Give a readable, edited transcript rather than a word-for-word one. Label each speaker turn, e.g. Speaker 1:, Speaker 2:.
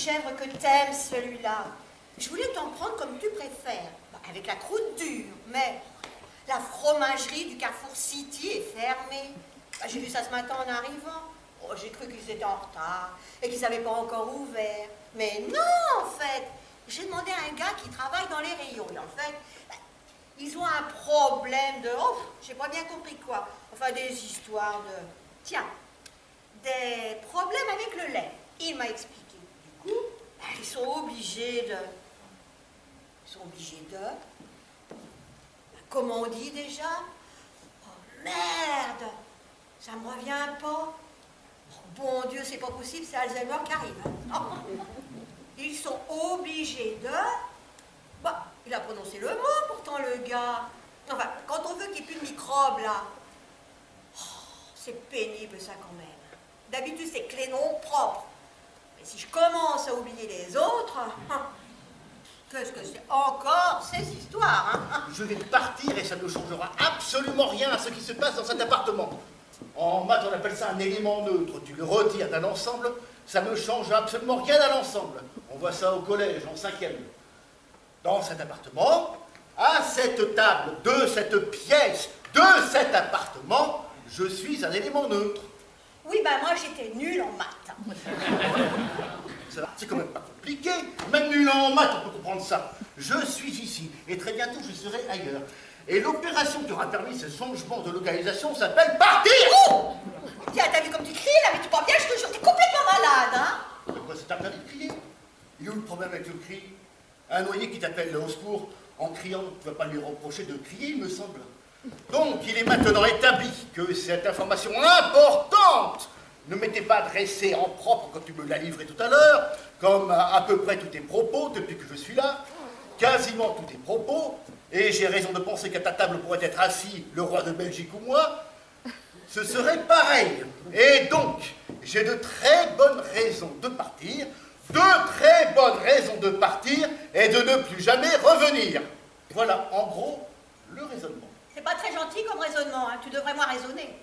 Speaker 1: chèvre que t'aimes, celui-là. Je voulais t'en prendre comme tu préfères, avec la croûte dure, mais la fromagerie du Carrefour City est fermée. J'ai vu ça ce matin en arrivant. Oh, j'ai cru qu'ils étaient en retard et qu'ils n'avaient pas encore ouvert. Mais non, en fait, j'ai demandé à un gars qui travaille dans les rayons. Et en fait, ils ont un problème de... Oh, j'ai pas bien compris quoi. Enfin, des histoires de... Tiens, des problèmes avec le lait. Il m'a expliqué. Du coup, ils sont obligés de... Comment on dit déjà? Oh merde! Ça me revient pas. Oh, bon Dieu, c'est pas possible, c'est Alzheimer qui arrive. Hein. Ils sont obligés de... Bah, il a prononcé le mot pourtant, le gars. Enfin, quand on veut qu'il n'y ait plus de microbes, là. Oh, c'est pénible, ça, quand même. D'habitude, c'est que les noms propres. Mais si je commence à oublier les autres... Qu'est-ce que c'est encore ces histoires, hein?
Speaker 2: Je vais partir et ça ne changera absolument rien à ce qui se passe dans cet appartement. En maths, on appelle ça un élément neutre. Tu le retires d'un ensemble, ça ne change absolument rien à l'ensemble. On voit ça au collège, en 5e. Dans cet appartement, à cette table, de cette pièce, de cet appartement, je suis un élément neutre.
Speaker 1: Oui, ben moi j'étais nulle en maths.
Speaker 2: C'est quand même pas compliqué. Même nul en maths, on peut comprendre ça. Je suis ici, et très bientôt je serai ailleurs. Et l'opération qui aura permis ce changement de localisation s'appelle partir.
Speaker 1: Oh! Tiens, t'as vu comme tu cries là, mais tu parles bien, je te jure, t'es complètement malade, hein?
Speaker 2: De quoi c'est interdit de crier? Il est où le problème avec le cri? Un noyé qui t'appelle au secours en criant, tu vas pas lui reprocher de crier, il me semble. Donc, il est maintenant établi que cette information importante ne m'était pas adressée en propre quand tu me l'as livré tout à l'heure, comme à peu près tous tes propos depuis que je suis là, quasiment tous tes propos, et j'ai raison de penser qu'à ta table pourrait être assis le roi de Belgique ou moi, ce serait pareil. Et donc, j'ai de très bonnes raisons de partir, et de ne plus jamais revenir. Voilà, en gros, le raisonnement.
Speaker 1: C'est pas très gentil comme raisonnement, hein. Tu devrais moins raisonner.